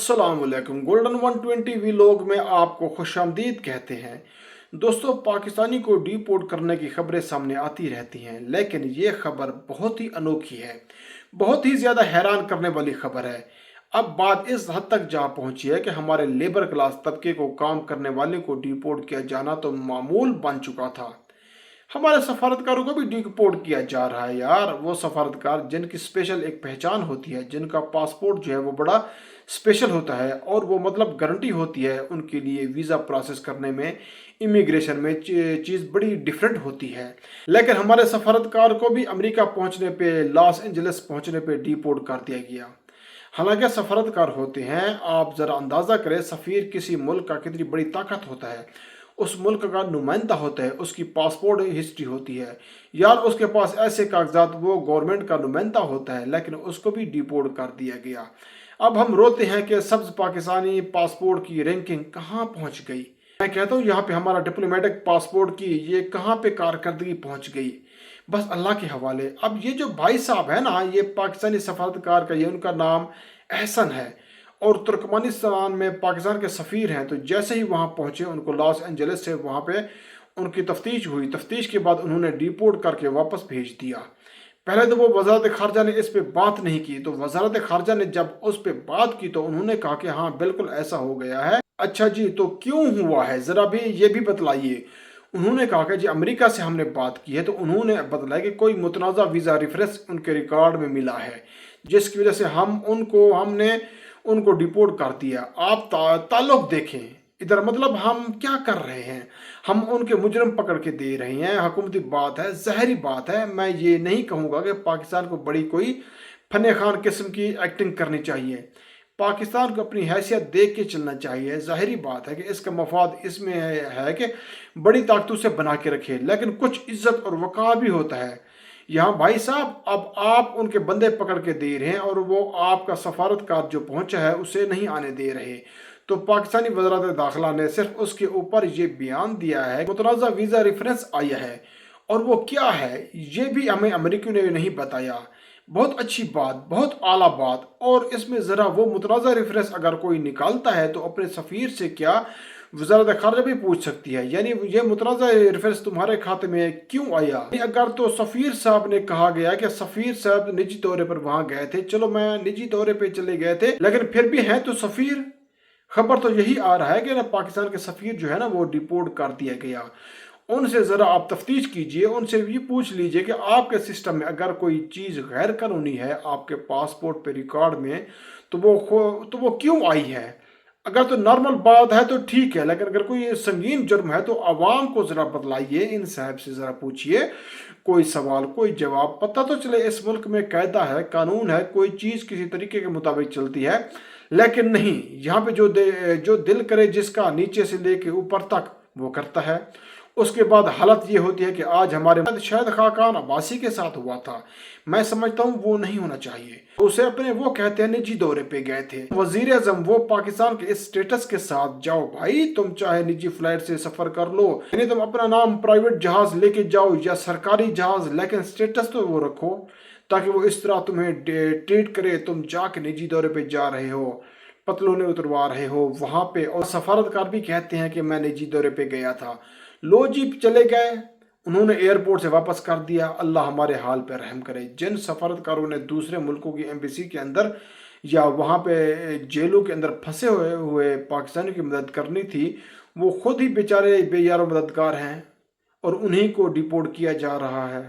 अस्सलाम वालेकुम। Golden 120 vlog में आपको खुशामदीद कहते हैं। दोस्तों, पाकिस्तानी को डिपोर्ट करने की खबरें सामने आती रहती हैं, लेकिन ये खबर बहुत ही अनोखी है, बहुत ही ज़्यादा हैरान करने वाली खबर है। अब बात इस हद तक जा पहुंची है कि हमारे लेबर क्लास तबके को काम करने वाले को डिपोर्ट किया जाना तो मामूल बन चुका था। हमारे सफारतकारों को भी डिपोर्ट किया जा रहा है यार। वो सफारतकार जिनकी स्पेशल एक पहचान होती है, जिनका पासपोर्ट जो है वो बड़ा स्पेशल होता है और वो मतलब गारंटी होती है उनके लिए वीज़ा प्रोसेस करने में, इमिग्रेशन में चीज़ बड़ी डिफरेंट होती है। लेकिन हमारे सफारतकार को भी अमेरिका पहुंचने पे, लॉस एंजलिस पहुंचने पे डिपोर्ट कर दिया गया। हालांकि सफारतकार होते हैं, आप ज़रा अंदाज़ा करें सफ़ीर किसी मुल्क का कितनी बड़ी ताकत होता है। उस मुल्क का नुमाइंदा होता है, उसकी पासपोर्ट हिस्ट्री होती है यार, उसके पास ऐसे कागजात, वो गवर्नमेंट का नुमाइंदा होता है, लेकिन उसको भी डिपोर्ट कर दिया गया। अब हम रोते हैं कि सब्ज पाकिस्तानी पासपोर्ट की रैंकिंग कहाँ पहुँच गई। मैं कहता हूँ यहाँ पे हमारा डिप्लोमेटिक पासपोर्ट की ये कहाँ पे कारकर्दगी पहुँच गई, बस अल्लाह के हवाले। अब ये जो भाई साहब है ना, ये पाकिस्तानी सफारतकार का, ये उनका नाम एहसन है और तुर्कमानिस्तान में पाकिस्तान के सफ़ीर हैं। तो जैसे ही वहाँ पहुँचे, उनको लॉस एंजलिस से वहाँ पे उनकी तफ्तीश हुई। तफ्तीश के बाद उन्होंने डिपोर्ट करके वापस भेज दिया। पहले तो वो वजारत खारजा ने इस पे बात नहीं की, तो वजारत खारजा ने जब उस पे बात की तो उन्होंने कहा कि हाँ बिल्कुल ऐसा हो गया है। अच्छा जी, तो क्यों हुआ है ज़रा भी ये भी बतलाइए। उन्होंने कहा कि जी अमेरिका से हमने बात की है, तो उन्होंने बतलाया कि कोई मुतनाज़ा वीज़ा रेफरेंस उनके रिकॉर्ड में मिला है, जिसकी वजह से हमने उनको डिपोर्ट कर दिया। आप ताल्लुक देखें इधर, मतलब हम क्या कर रहे हैं, हम उनके मुजरम पकड़ के दे रहे हैं। हुकूमती बात है, ज़हरी बात है। मैं ये नहीं कहूँगा कि पाकिस्तान को बड़ी कोई फन खान किस्म की एक्टिंग करनी चाहिए। पाकिस्तान को अपनी हैसियत देख के चलना चाहिए। ज़ाहिरी बात है कि इसका मफाद इसमें है कि बड़ी ताकतों से बना के रखे, लेकिन कुछ इज्जत और वक़ार भी होता है। यहाँ भाई साहब, अब आप उनके बंदे पकड़ के दे रहे हैं और वो आपका सफारतकार जो पहुंचा है उसे नहीं आने दे रहे। तो पाकिस्तानी वज़ारत दाखिला ने सिर्फ उसके ऊपर ये बयान दिया है, मुतनाज़ा वीज़ा रेफरेंस आया है, और वो क्या है ये भी हमें अमेरिकियों ने नहीं बताया। बहुत अच्छी बात, बहुत आला बात। और इसमें ज़रा वो मुतनाज़ा रेफरेंस अगर कोई निकालता है तो अपने सफ़ीर से क्या वज़ारत खारजा भी पूछ सकती है, यानी ये मुतनाज़ा रेफरेंस तुम्हारे खाते में क्यों आया। अगर तो सफ़ीर साहब ने कहा गया कि सफ़ीर साहब निजी दौरे पर वहाँ गए थे, चलो मैं निजी दौरे पर चले गए थे, लेकिन फिर भी हैं तो सफ़ीर। खबर तो यही आ रहा है कि ना पाकिस्तान के सफ़ीर जो है ना वो डिपोर्ट कर दिया गया। उनसे ज़रा आप तफ्तीश कीजिए, उनसे ये पूछ लीजिए कि आपके सिस्टम में अगर कोई चीज़ गैर कानूनी है आपके पासपोर्ट पे रिकॉर्ड में, तो वो क्यों आई है। अगर तो नॉर्मल बात है तो ठीक है, लेकिन अगर कोई संगीन जुर्म है तो आवाम को ज़रा बतलाइए, इन साहब से ज़रा पूछिए, कोई सवाल कोई जवाब, पता तो चले। इस मुल्क में कायदा है, कानून है, कोई चीज़ किसी तरीके के मुताबिक चलती है, लेकिन नहीं, यहाँ पे जो दिल करे जिसका, नीचे से लेके ऊपर तक वो करता है। उसके बाद हालत ये होती है कि आज हमारे शायद खाकान अब्बासी के साथ हुआ था। मैं समझता हूँ वो नहीं होना चाहिए। उसे अपने वो कहते हैं निजी दौरे पे गए थे वजीर आजम, वो पाकिस्तान के इस स्टेटस के साथ जाओ भाई, तुम चाहे निजी फ्लाइट से सफर कर लो, यानी तुम अपना नाम प्राइवेट जहाज लेके जाओ या सरकारी जहाज, लेकिन स्टेटस तो वो रखो ताकि वो इस तरह तुम्हें ट्रीट करे। तुम जाके निजी दौरे पे जा रहे हो, पतलूने उतरवा रहे हो वहाँ पे, और सफारतकार भी कहते हैं कि मैं निजी दौरे पे गया था। लो जी, चले गए, उन्होंने एयरपोर्ट से वापस कर दिया। अल्लाह हमारे हाल पर रहम करे। जिन सफारतकारों ने दूसरे मुल्कों की एम्बेसी के अंदर या वहाँ पे जेलों के अंदर फंसे हुए पाकिस्तानियों की मदद करनी थी, वो खुद ही बेचारे बेयारो मददगार हैं और उन्हीं को डिपोर्ट किया जा रहा है।